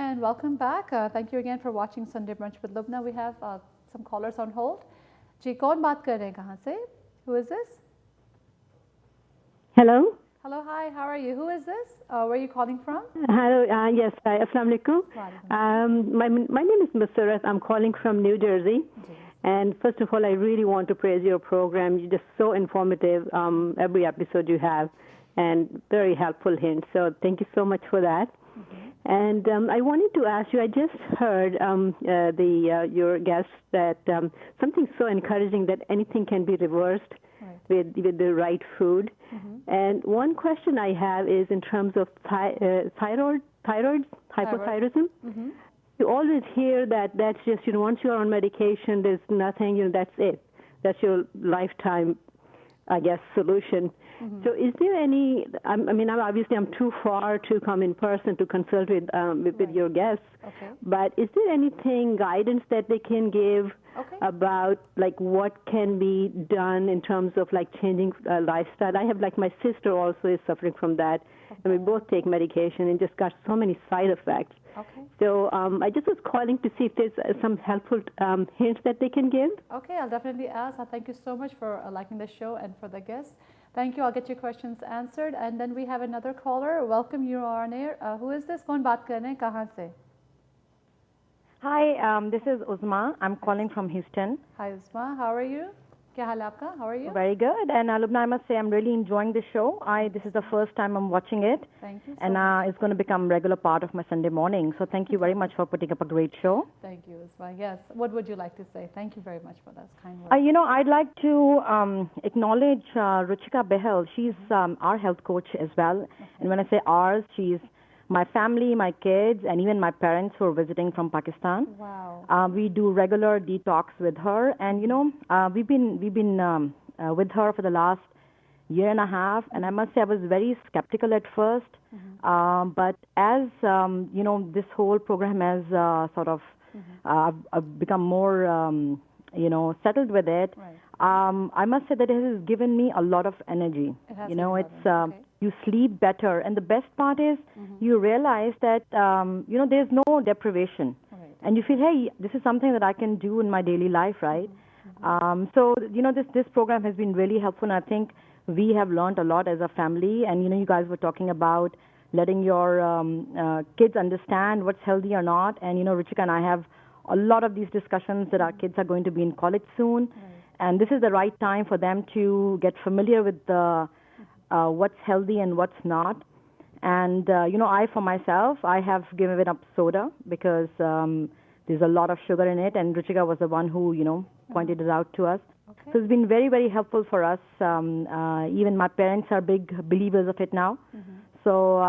And welcome back. Thank you again for watching Sunday Brunch with Lubna. We have some callers on hold. जी कौन बात कर रहे हैं कहाँ से? Who is this? Hello. Hello, hi. How are you? Who is this? Where are you calling from? Hello. Yes. Assalamu alaikum. My name is Musarat. I'm calling from New Jersey. And first of all, I really want to praise your program. You're just so informative. Every episode you have, and very helpful hints. So thank you so much for that. And I wanted to ask you, I just heard your guest that something so encouraging that anything can be reversed with the right food. And one question I have is in terms of hypothyroidism. You always hear that that's just, once you're on medication, there's nothing, that's it. That's your lifetime, I guess, solution. So is there any, obviously I'm too far to come in person to consult with your guests, but is there anything, guidance that they can give about like what can be done in terms of like changing lifestyle? I have my sister also is suffering from that, and we both take medication and just got so many side effects. So I just was calling to see if there's some helpful hints that they can give. Okay, I'll definitely ask. Thank you so much for liking the show and for the guests. Thank you. I'll get your questions answered. And then we have another caller. Welcome, you are on air. Who is this? कौन बात कर रहे हैं? कहाँ से? Hi, this is Uzma. I'm calling from Houston. Hi, Uzma. How are you? क्या हाल है आपका? How are you? Very good. And Lubna, I must say I'm really enjoying the show. This is the first time I'm watching it. Thank you so and much. It's going to become a regular part of my Sunday morning. So thank you very much for putting up a great show. Thank you, Uzma. Yes. What would you like to say? Thank you very much for those kind words. I'd like to acknowledge Ruchika Behel. She's our health coach as well. And when I say ours, she's my family, my kids, and even my parents who are visiting from Pakistan. Wow. We do regular detox with her, and we've been with her for the last year and a half. And I must say I was very skeptical at first, but as this whole program has sort of I've become more settled with it. I must say that it has given me a lot of energy. You sleep better, and the best part is you realize that there's no deprivation, and you feel, hey, this is something that I can do in my daily life, right? So this program has been really helpful, and I think we have learned a lot as a family. And you guys were talking about letting your kids understand what's healthy or not, and Ruchika and I have a lot of these discussions that our kids are going to be in college soon, and this is the right time for them to get familiar with the what's healthy and what's not. And I for myself, I have given up soda because there's a lot of sugar in it, and Ruchika was the one who pointed it out to us. So it's been very, very helpful for us. Even my parents are big believers of it now. So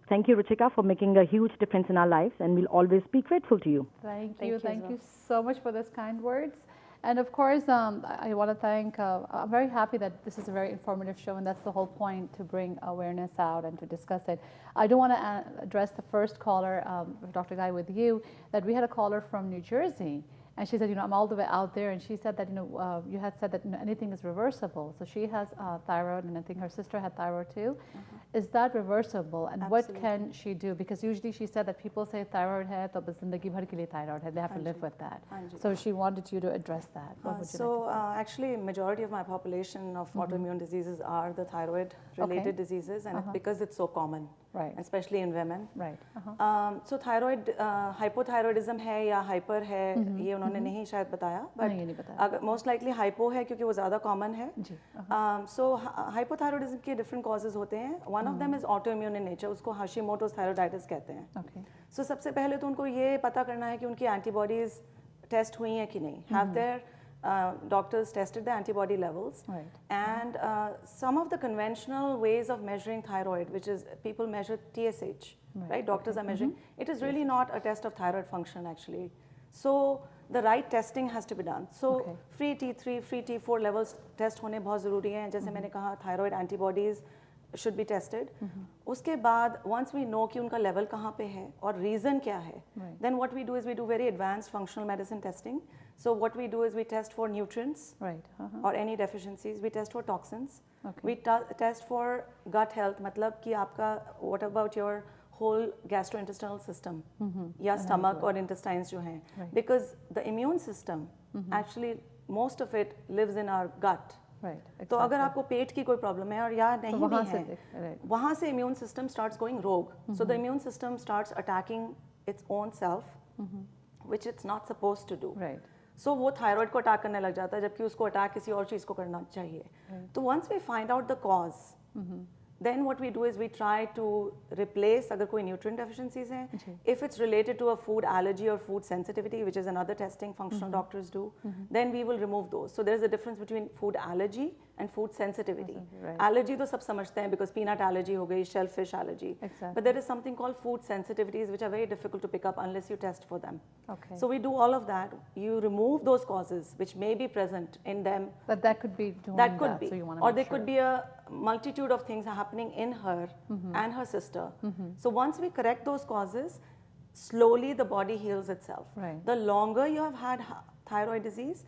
thank you, Ruchika, for making a huge difference in our lives, and we'll always be grateful to you. Thank you so much for those kind words. And of course, I want to thank, I'm very happy that this is a very informative show, and that's the whole point, to bring awareness out and to discuss it. I do want to address the first caller, Dr. Guy, with you, that we had a caller from New Jersey. And she said, I'm all the way out there. And she said that, you had said that anything is reversible. So she has thyroid, and I think her sister had thyroid too. Is that reversible? And Absolutely. What can she do? Because usually she said that people say thyroid hai, to bas zindagi bhar ke liye thyroid hai. They have to live with that. So she wanted you to address that. What would you like to say? Actually, majority of my population of autoimmune diseases are the thyroid-related diseases, and because it's so common. Right. Especially in women. Right. So thyroid, hypothyroidism है या hyper है, ये उन्होंने नहीं शायद बताया, but most likely hypo है क्योंकि वो ज़्यादा common है. So hypothyroidism के different causes होते हैं. One of them is autoimmune in nature. उसको Hashimoto's thyroiditis कहते हैं. Okay. So सबसे पहले तो उनको ये पता करना है कि उनकी antibodies test हुई हैं कि नहीं. Have their doctors tested the antibody levels, and some of the conventional ways of measuring thyroid, which is people measure TSH, right? Doctors are measuring. It is really not a test of thyroid function actually. So the right testing has to be done. So free T3, free T4 levels test होने बहुत ज़रूरी हैं. जैसे मैंने कहा, thyroid antibodies should be tested. उसके बाद once we know कि उनका level कहाँ पे है और reason क्या है, then what we do is we do very advanced functional medicine testing. So what we do is we test for nutrients or any deficiencies. We test for toxins. We test for gut health. मतलब कि आपका what about your whole gastrointestinal system या stomach और intestines जो हैं, because the immune system actually most of it lives in our gut. तो अगर आपको पेट की कोई प्रॉब्लम है और या नहीं भी है, वहाँ से immune system starts going rogue. So the immune system starts attacking its own self, which it's not supposed to do. So वो थायराइड को अटैक करने लग जाता है, जबकि उसको अटैक किसी और चीज़ को करना चाहिए. तो once we find out the cause, then what we do is we try to replace अगर कोई nutrient deficiencies हैं, if it's related to a food allergy or food sensitivity, which is another testing functional doctors do, then we will remove those. So there's a difference between food allergy and food sensitivity. Allergy तो सब समझते हैं because peanut allergy हो गई, shellfish allergy. But there is something called food sensitivities which are very difficult to pick up unless you test for them. So we do all of that. You remove those causes which may be present in them. But that could be doing that. Could be. So you want to or there could be a multitude of things happening in her and her sister. So once we correct those causes, slowly the body heals itself. The longer you have had thyroid disease,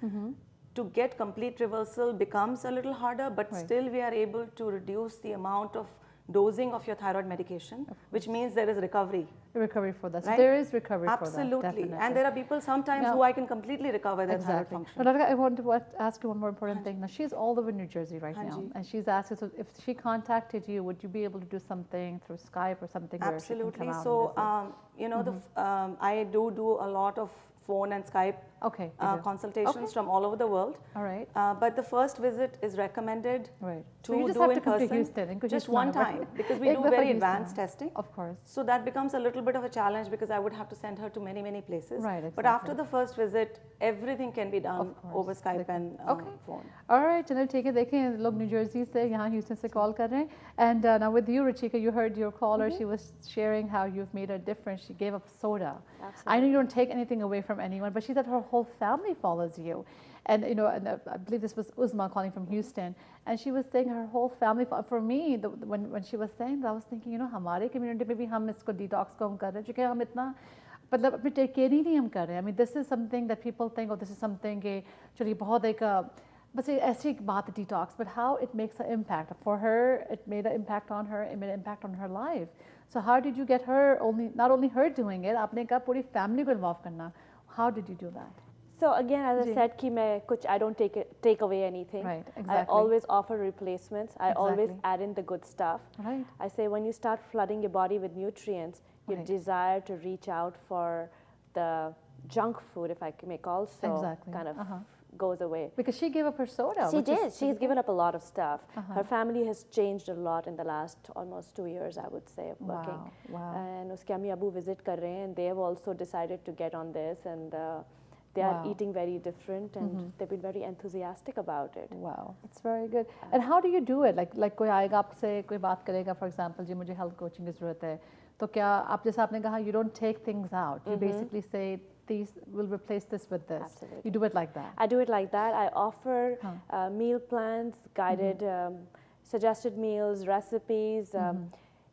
to get complete reversal becomes a little harder, but still we are able to reduce the amount of dosing of your thyroid medication, which means there is recovery. Recovery for that. So there is recovery for that. Absolutely. And there are people sometimes who I can completely recover their thyroid function. But I want to ask you one more important thing. Now, she's all over New Jersey right now. And she's asking, so if she contacted you, would you be able to do something through Skype or something? Absolutely. Where she can come out and visit? You know, I do a lot of phone and Skype consultations from all over the world. But the first visit is recommended to do in person just one time, because we do very advanced testing. Of course. So that becomes a little bit of a challenge because I would have to send her to many places. But after the first visit, everything can be done over Skype and phone. All right, चलो ठीक है. देखें लोग new Jersey से यहाँ Houston से call कर रहे हैं. And now with you, Ruchika, you heard your caller. She was sharing how you've made a difference. She gave up soda. I know you don't take anything away from anyone, but she said her whole family follows you. And you know, and I believe this was Uzma calling from Houston, and she was saying her whole family. For me, when she was saying that, I was thinking, you know, हमारे community में भी हम इसको detox को हम कर रहे हैं, क्योंकि हम इतना मतलब अपनी take care ही नहीं हम कर रहे हैं. I mean, this is something that people think, oh, this is something कि चलिए बहुत एक बस ऐसी बात है detox, but how it makes an impact for her. It made an impact on her. It made an impact on her life. So how did you get her not only her doing it, आपने कहा पूरी family को involve करना. How did you do that? So again, as I said, I don't take away anything. I always offer replacements. I always add in the good stuff. I say when you start flooding your body with nutrients, your desire to reach out for the junk food, if I may call so, kind of goes away. Because she gave up her soda. She did. She's given up a lot of stuff. Her family has changed a lot in the last almost 2 years, I would say, of working. And uske Ammi Abu visit kar rahe hain, and they have also decided to get on this, and they are eating very different, and they've been very enthusiastic about it. Wow, it's very good. And how do you do it? Like कोई आएगा आपसे कोई बात करेगा, for example, जी मुझे health coaching की ज़रूरत है, तो क्या आप जैसा आपने कहा, you don't take things out. You basically say these will replace this with this. Absolutely. You do it like that. I do it like that. I offer meal plans, guided, suggested meals, recipes.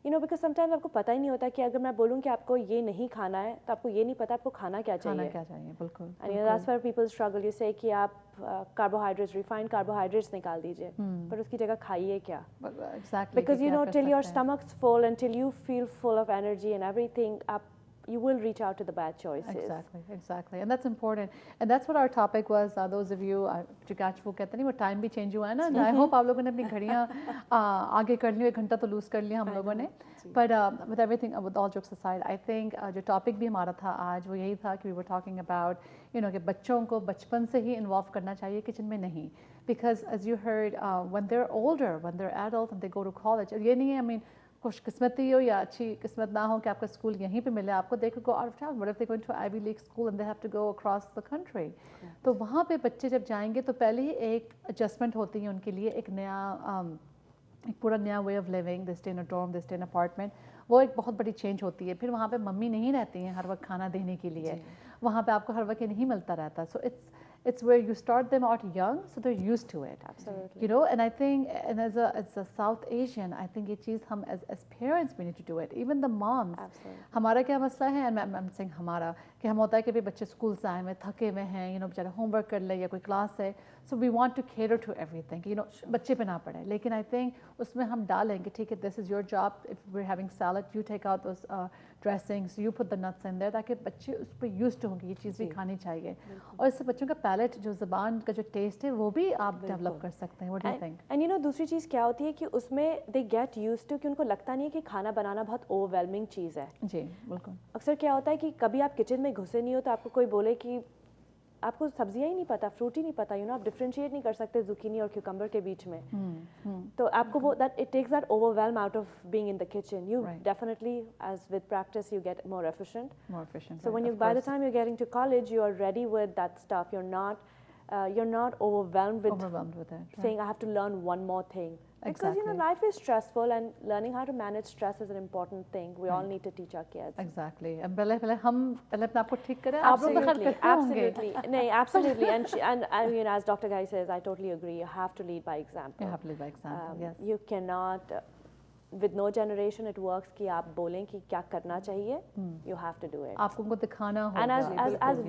You know, because sometimes आपको पता ही नहीं होता कि अगर मैं बोलूँ कि आपको ये नहीं खाना है, तो आपको ये नहीं पता आपको खाना क्या चाहिए. खाना क्या चाहिए, बिल्कुल. And you know, that's where people struggle. You say कि आप carbohydrates, refined carbohydrates निकाल दीजिए, पर उसकी जगह खाइए क्या? Exactly. Because you know, till your stomach's full and till you feel full of energy and everything, you will reach out to the bad choices. Exactly. And that's important. And that's what our topic was. Those of you, जिकाच वो कहते नहीं, वो time भी change हुआ है ना. I hope आप लोगों ने अपनी घड़ियाँ आगे कर ली, 1 घंटा तो lose कर लिया हम लोगों ने. But with everything, with all jokes aside, I think जो topic भी हमारा था आज वो यही था कि we were talking about, you know, कि बच्चों को बचपन से ही involve करना चाहिए kitchen में नहीं. Because as you heard, when they're older, when they're adults and they go to college, ये नहीं है, I mean, खुशकिस्मती हो या अच्छी किस्मत ना हो कि आपका स्कूल यहीं पे मिले आपको, they could go out of town. What if they go into Ivy League school and they have to go across the country? तो वहाँ पे बच्चे जब जाएंगे तो पहले ही एक adjustment होती है उनके लिए, एक नया एक पूरा नया way of living. They stay in a dorm, they stay in an apartment. वो एक बहुत बड़ी change होती है. फिर वहाँ पे मम्मी नहीं रहती हैं हर वक्त खाना देने के लिए. वहाँ पे आपको हर वक्त नहीं मिलता रहता. So it's where you start them out young, so they're used to it. Absolutely. You know, and I think, and as a South Asian, I think ये चीज़ हम as parents we need to do it. Even the moms. Absolutely. हमारा क्या मसला है, and I'm saying हमारा, कि हम होता है कि भी बच्चे स्कूल से आए हुए थके हुए हैं, you know, बेचारा homework कर ले या कोई class है, so we want to cater to everything, you know, बच्चे पे ना पड़े. लेकिन I think उसमें हम डालेंगे, ठीक है, this is your job. If we're having salad, you take out those dressings, you put the nuts in there, ताकि बच्चे उस पर used होंगे, ये चीज़ भी खानी चाहिए. और इससे बच्चों का palate, जो ज़बान का जो taste है, वो भी आप develop कर सकते हैं. What do you think? And you know, दूसरी चीज़ क्या होती है कि उसमें they get used to कि उनको लगता नहीं है कि खाना बनाना बहुत overwhelming चीज़ है. जी, बिल्कुल. अक्सर क्या होता है कि कभी आप किचन में घुसे नहीं हो तो आपको कोई बोले कि आपको सब्जियां ही नहीं पता, फ्रूट ही नहीं पता, यू नो, आप डिफरेंशिएट नहीं कर सकते जुकीनी और क्यूकम्बर के बीच में. तो आपको वो that it takes that overwhelm out of being in the kitchen. You definitely, as with practice, you get more efficient. More efficient. So when you, by the time you're getting to college, you are ready with that stuff. You're not overwhelmed with it. saying I have to learn one more thing. Because Exactly. you know, life is stressful and learning how to manage stress is an important thing. We all need to teach our kids. Exactly. And पहले हम पहले अपने आप को ठीक करें. आप लोग तो खैर करते होंगे. Absolutely. No, absolutely. And I mean, as Dr. Guy says, I totally agree. You have to lead by example. You have to lead by example. Yes. You cannot. With no generation, it works कि आप बोलें कि क्या करना चाहिए. You have to do it. आपको उनको दिखाना होगा. And as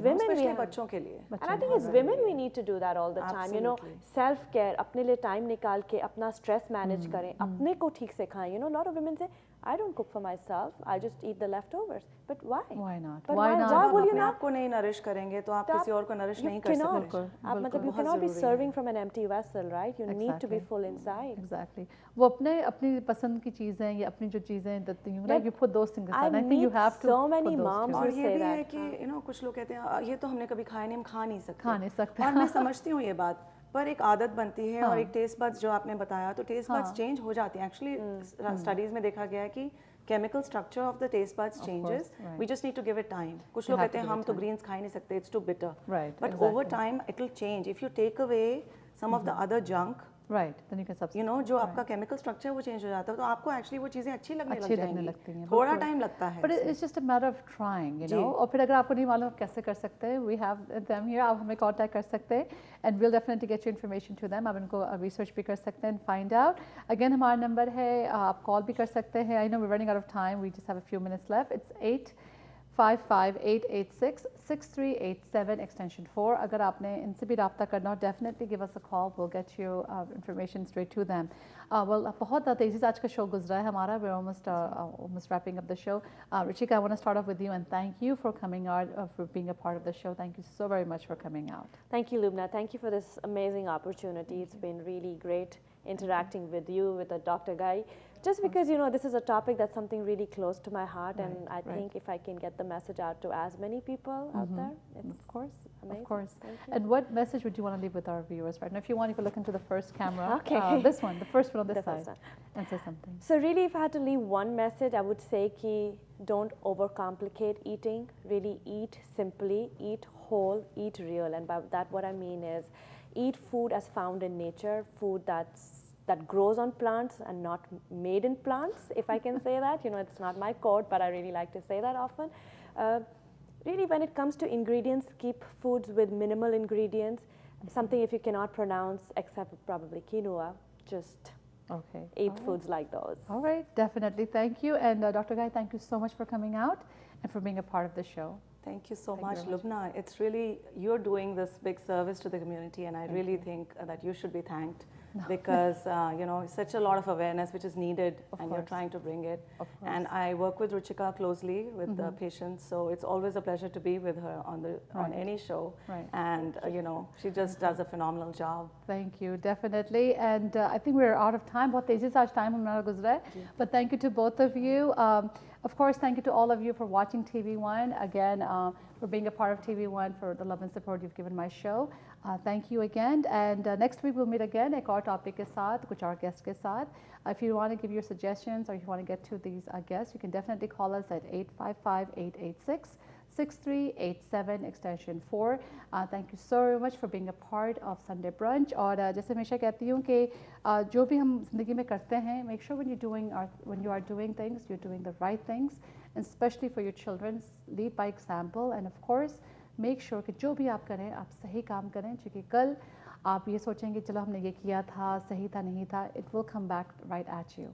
women, we have, बच्चों के लिए. and I think as women, we need to do that all the time. You know, self-care, अपने लिए time निकाल के अपना stress manage करें, अपने को ठीक से खाएं. You know, a lot of women say, I don't cook for myself. I just eat the leftovers. But why? Why not? But why not? Why will you अपने not? आप को नहीं nourish करेंगे तो आप किसी और को nourish नहीं कर सकते. आप मतलब you cannot be serving from an empty vessel, right? You need to be full inside. Exactly. वो अपनी पसंद की चीजें या अपनी जो चीजें देती हूँ, like you put those things aside. I think you have to. So many moms और who ये say भी है that. कि you know कुछ लोग कहते हैं ये तो हमने कभी खाया नहीं, हम खा नहीं सकते. खा नहीं सकते. और मैं समझती हूँ ये बात. पर एक आदत बनती है और एक टेस्ट बड्स जो आपने बताया तो टेस्ट बड्स चेंज हो जाते हैं. एक्चुअली स्टडीज में देखा गया है कि chemical structure of the taste buds changes. We just need to give it time. कुछ लोग कहते हैं हम तो greens खा ही नहीं सकते, it's too bitter. Right. But over time it will change. If you take away some of the other junk, right, then you can substitute. You know, जो आपका chemical structure वो change हो जाता है तो आपको actually वो चीज़ें अच्छी लगने लगती हैं. थोड़ा time लगता है. But it's just a matter of trying, you know. और फिर अगर आपको नहीं मालूम आप कैसे कर सकते हैं, we have them here. आप हमें contact कर सकते हैं, and we'll definitely get you information to them. आप इनको research भी कर सकते हैं and find out. Again हमारा number है, आप call भी कर सकते हैं. I know we're running out of time. We just have a few minutes left. It's 855-886-6387 extension 4. अगर आपने इनसे भी राब्ता करना हो, definitely give us a call. We'll get you information straight to them. Well, बहुत तेज़ी से आज का शो गुजरा है हमारा. We're almost wrapping up the show. Ruchika, I want to start off with you and thank you for coming out, for being a part of the show. Thank you so very much for coming out. Thank you, Lubna. Thank you for this amazing opportunity. It's been really great interacting with you, with Dr. Guy. Just because, you know, this is a topic that's something really close to my heart, and I think if I can get the message out to as many people out there, it's of course, amazing. Of course. And what message would you want to leave with our viewers right now? If you want, you can look into the first camera. Okay. This one, the first one on this The side, first one. and say something. So really, if I had to leave one message, I would say ki don't overcomplicate eating. Really eat simply, eat whole, eat real. And by that, what I mean is eat food as found in nature, food that grows on plants and not made in plants, if I can say that. You know, it's not my quote, but I really like to say that often. Really, when it comes to ingredients, keep foods with minimal ingredients. Something if you cannot pronounce, except probably quinoa, just eat foods like those. All right, definitely. Thank you. And Dr. Guy, thank you so much for coming out and for being a part of the show. Thank you so much, Lubna. It's really, you're doing this big service to the community, and I really think that you should be thanked. Because you know, such a lot of awareness which is needed, and you're trying to bring it. And I work with Ruchika closely with the patients, so it's always a pleasure to be with her on any show. And you know, she just does a phenomenal job. Thank you, definitely. And I think we're out of time. बहुत तेजी से आज time हमारा गुजरा है. But thank you to both of you. Of course, thank you to all of you for watching TV1. Again, for being a part of TV1, for the love and support you've given my show. Thank you again. And next week we'll meet again. एक और topic के साथ, कुछ और guest के साथ. If you want to give your suggestions or if you want to get to these guests, you can definitely call us at 855-886-6387 extension 4. Thank you so much for being a part of Sunday Brunch. और जैसे हमेशा कहती हूँ कि जो भी हम ज़िंदगी में करते हैं, make sure when you are doing things, you're doing the right things, and especially for your children, lead by example. And of course, make sure कि जो भी आप करें आप सही काम करें, क्योंकि कल आप ये सोचेंगे चलो हमने ये किया था, सही था नहीं था, it will come back right at you.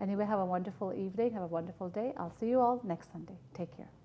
Anyway, have a wonderful evening, have a wonderful day. I'll see you all next Sunday. Take care.